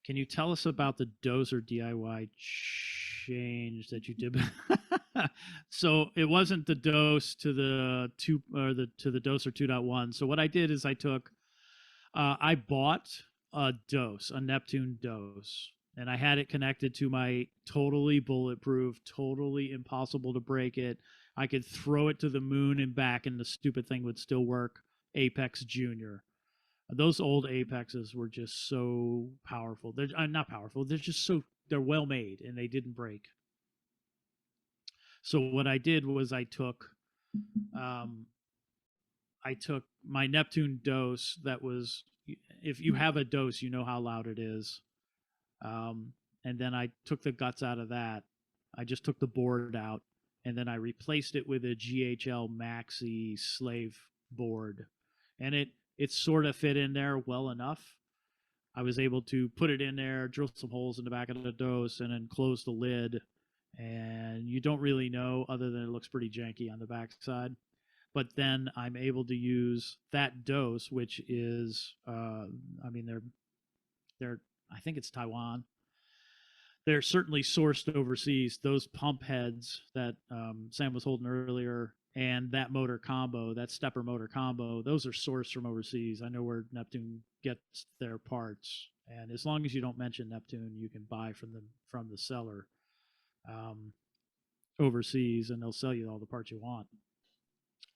Can you tell us about the doser DIY change that you did? So it wasn't the dose to the doser 2.1. So what I did is I bought a Neptune dose, and I had it connected to my totally bulletproof, totally impossible to break it. I could throw it to the moon and back, and the stupid thing would still work. Apex Junior. Those old Apexes were just so powerful. They're not powerful. They're well made, and they didn't break. So what I did was I took my Neptune dose that was, if you have a dose, you know how loud it is. And then I took the guts out of that. I just took the board out, and then I replaced it with a GHL Maxi slave board, and it sort of fit in there well enough. I was able to put it in there, drill some holes in the back of the dose, and then close the lid. And you don't really know, other than it looks pretty janky on the back side. But then I'm able to use that dose, which is, they're I think it's Taiwan. They're certainly sourced overseas. Those pump heads that Sam was holding earlier, and that motor combo, that stepper motor combo, those are sourced from overseas. I know where Neptune gets their parts, and as long as you don't mention Neptune, you can buy from the seller overseas, and they'll sell you all the parts you want.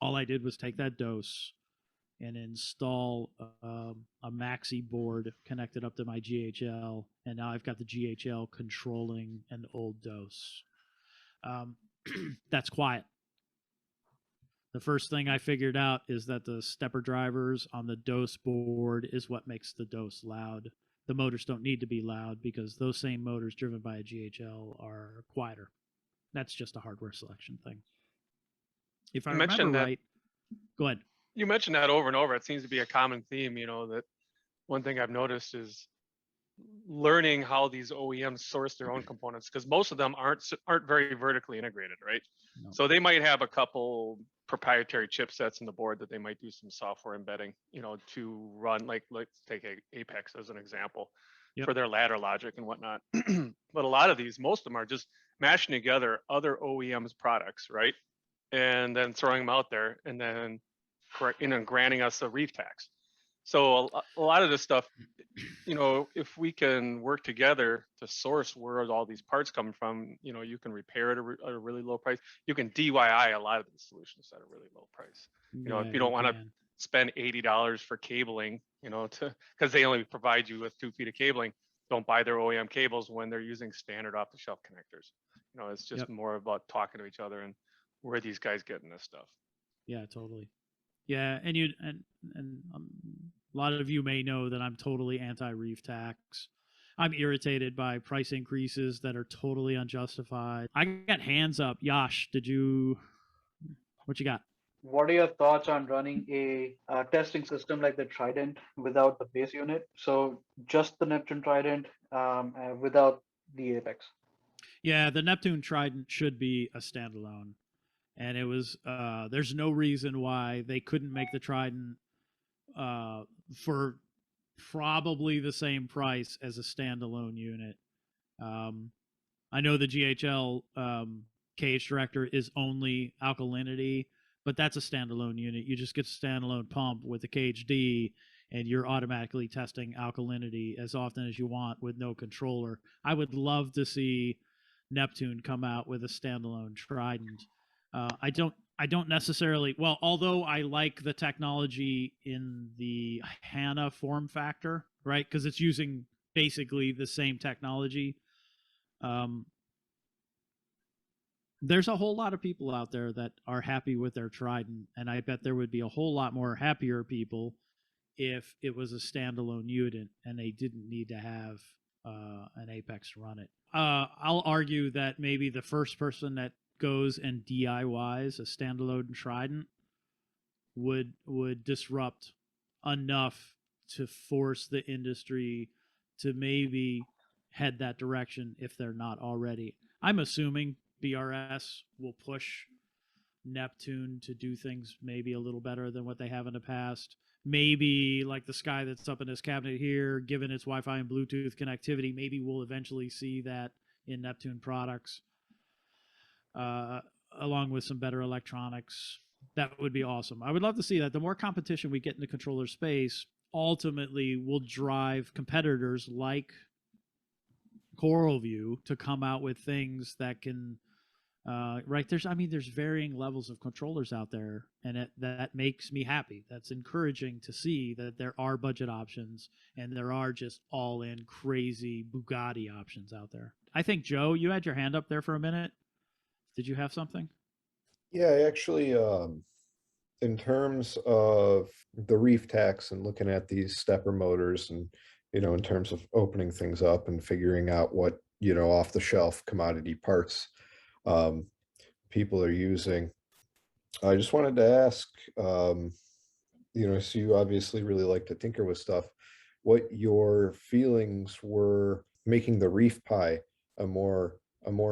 All I did was take that dose and install a Maxi board connected up to my GHL, and now I've got the GHL controlling an old dose. That's quiet. The first thing I figured out is that the stepper drivers on the dose board is what makes the dose loud. The motors don't need to be loud because those same motors driven by a GHL are quieter. That's just a hardware selection thing. If I You remember mentioned that right, go ahead. you mentioned that over and over. It seems to be a common theme, you know, that one thing I've noticed is learning how these OEMs source their own components, because most of them aren't very vertically integrated, right? No. So they might have a couple proprietary chipsets in the board that they might do some software embedding, you know, to run, like let's take Apex as an example. Yep. For their ladder logic and whatnot. But a lot of these, most of them are just mashing together other OEMs products, right? And then throwing them out there and then granting us a reef tax. So a lot of this stuff, you know, if we can work together to source where all these parts come from, you know, you can repair it at a really low price. You can DIY a lot of these solutions at a really low price. You know, if you don't want to spend $80 for cabling, you know, because they only provide you with 2 feet of cabling, don't buy their OEM cables when they're using standard off-the-shelf connectors. You know, it's just more about talking to each other and where are these guys getting this stuff. Yeah, totally. Yeah, and a lot of you may know that I'm totally anti-reef tax. I'm irritated by price increases that are totally unjustified. I got hands up. Yash, what you got? What are your thoughts on running a testing system like the Trident without the base unit? So just the Neptune Trident without the Apex. Yeah, the Neptune Trident should be a standalone. And it was, there's no reason why they couldn't make the Trident for probably the same price as a standalone unit. I know the GHL KH Director is only alkalinity, but that's a standalone unit. You just get a standalone pump with the KHD, and you're automatically testing alkalinity as often as you want with no controller. I would love to see Neptune come out with a standalone Trident. I don't necessarily, well, although I like the technology in the HANA form factor, right? Because it's using basically the same technology. There's a whole lot of people out there that are happy with their Trident, and I bet there would be a whole lot more happier people if it was a standalone unit and they didn't need to have an Apex to run it. I'll argue that maybe the first person that goes and DIYs a standalone Trident would disrupt enough to force the industry to maybe head that direction if they're not already. I'm assuming BRS will push Neptune to do things maybe a little better than what they have in the past. Maybe like the Sky that's up in this cabinet here, given its Wi-Fi and Bluetooth connectivity, maybe we'll eventually see that in Neptune products, along with some better electronics. That would be awesome. I would love to see that. The more competition we get in the controller space, ultimately will drive competitors like CoralView to come out with things that can right, there's varying levels of controllers out there, and that makes me happy. That's encouraging to see that there are budget options and there are just all-in crazy Bugatti options out there. I think, Joe, you had your hand up there for a minute. Did you have something? Yeah, actually, in terms of the reef tax and looking at these stepper motors and, you know, in terms of opening things up and figuring out what, you know, off the shelf commodity parts people are using, I just wanted to ask, you know, so you obviously really like to tinker with stuff, what your feelings were making the reef pie a more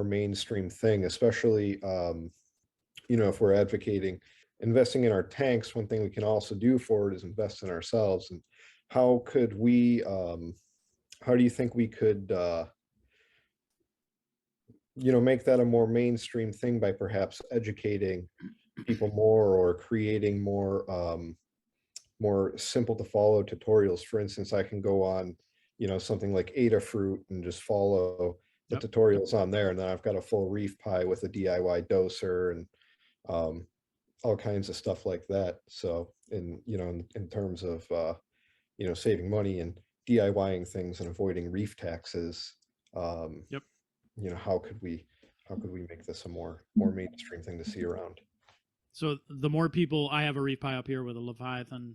mainstream thing, especially, you know, if we're advocating investing in our tanks. One thing we can also do for it is invest in ourselves. And how could we, how do you think we could, you know, make that a more mainstream thing by perhaps educating people more or creating more, more simple to follow tutorials? For instance, I can go on, you know, something like Adafruit and just follow the tutorials on there, and then I've got a full reef pie with a DIY doser and all kinds of stuff like that. So you know, in terms of you know, saving money and DIYing things and avoiding reef taxes, you know, how could we make this a more mainstream thing to see around? So the more people, I have a reef pie up here with a Leviathan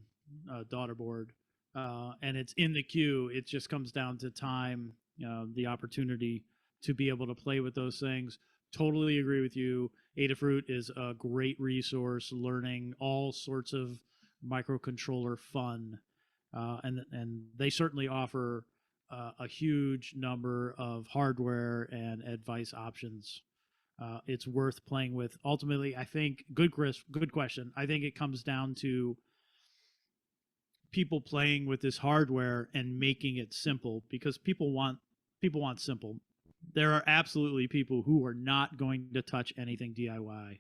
daughter board, and it's in the queue. It just comes down to time, the opportunity to be able to play with those things. Totally agree with you. Adafruit is a great resource, learning all sorts of microcontroller fun, and they certainly offer a huge number of hardware and advice options. It's worth playing with. Ultimately, I think good question. I think it comes down to people playing with this hardware and making it simple, because people want simple. There are absolutely people who are not going to touch anything DIY,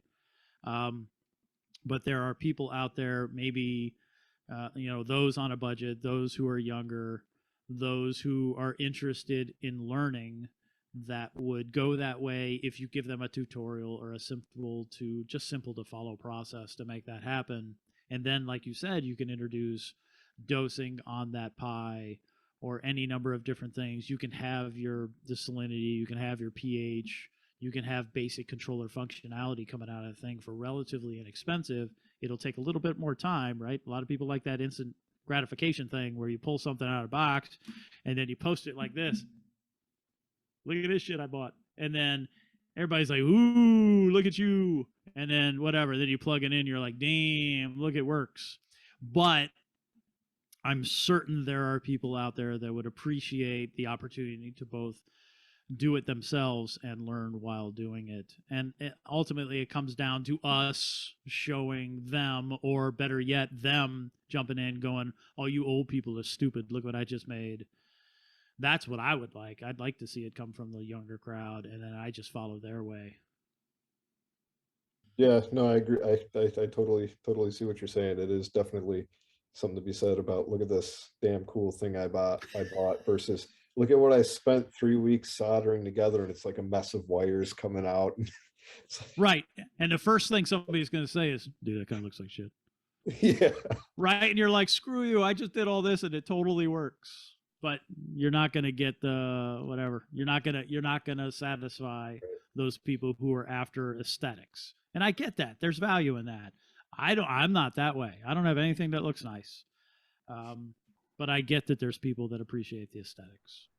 but there are people out there, maybe those on a budget, those who are younger, those who are interested in learning, that would go that way if you give them a tutorial or a simple to follow process to make that happen. And then, like you said, you can introduce dosing on that pie or any number of different things. You can have your the salinity, you can have your pH, you can have basic controller functionality coming out of the thing for relatively inexpensive. It'll take a little bit more time, right? A lot of people like that instant gratification thing where you pull something out of a box and then you post it like this. Look at this shit I bought. And then everybody's like, ooh, look at you. And then whatever. Then you plug it in, you're like, damn, look, it works. But I'm certain there are people out there that would appreciate the opportunity to both do it themselves and learn while doing it. And ultimately, it comes down to us showing them, or better yet, them jumping in going, oh, you old people are stupid. Look what I just made. That's what I would like. I'd like to see it come from the younger crowd, and then I just follow their way. Yeah, no, I agree. I totally see what you're saying. It is definitely something to be said about, look at this damn cool thing I bought versus look at what I spent 3 weeks soldering together, and it's like a mess of wires coming out. Right. And the first thing somebody's going to say is, dude, that kind of looks like shit. Yeah. Right. And you're like, screw you. I just did all this and it totally works. But you're not going to get the whatever. You're not going to satisfy those people who are after aesthetics. And I get that. There's value in that. I'm not that way. I don't have anything that looks nice. But I get that there's people that appreciate the aesthetics.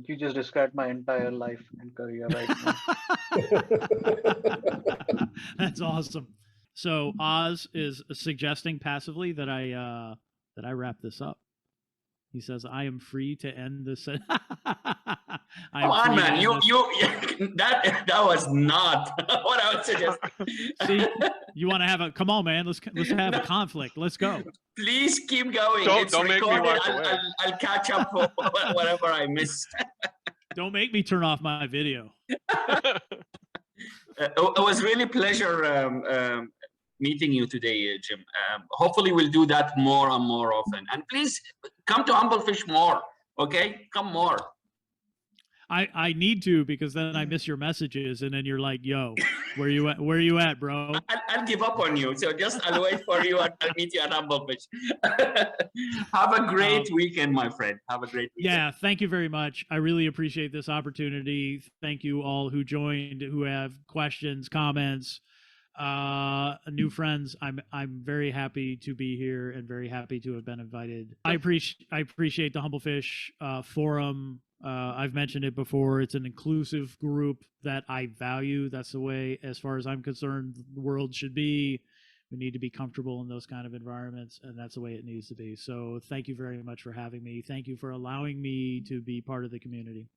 You just described my entire life and career right now. That's awesome. So Oz is suggesting passively that I wrap this up. He says, "I am free to end this." Come on, man! You that was not what I would suggest. See, you want to have a come on, man? Let's have a conflict. Let's go. Please keep going. Don't make me walk away. I'll catch up for whatever I missed. Don't make me turn off my video. It was really a pleasure meeting you today, Jim. Hopefully we'll do that more and more often. And please come to Humblefish more, okay? Come more. I need to, because then I miss your messages, and then you're like, yo, where you at, bro? I'll give up on you. So just I'll wait for you and I'll meet you at Humblefish. Have a great weekend, my friend. Have a great weekend. Yeah, thank you very much. I really appreciate this opportunity. Thank you all who joined, who have questions, comments, new friends. I'm very happy to be here and very happy to have been invited. I appreciate the Humblefish forum. I've mentioned it before. It's an inclusive group that I value. That's the way, as far as I'm concerned, the world should be. We need to be comfortable in those kind of environments, and that's the way it needs to be. So thank you very much for having me. Thank you for allowing me to be part of the community.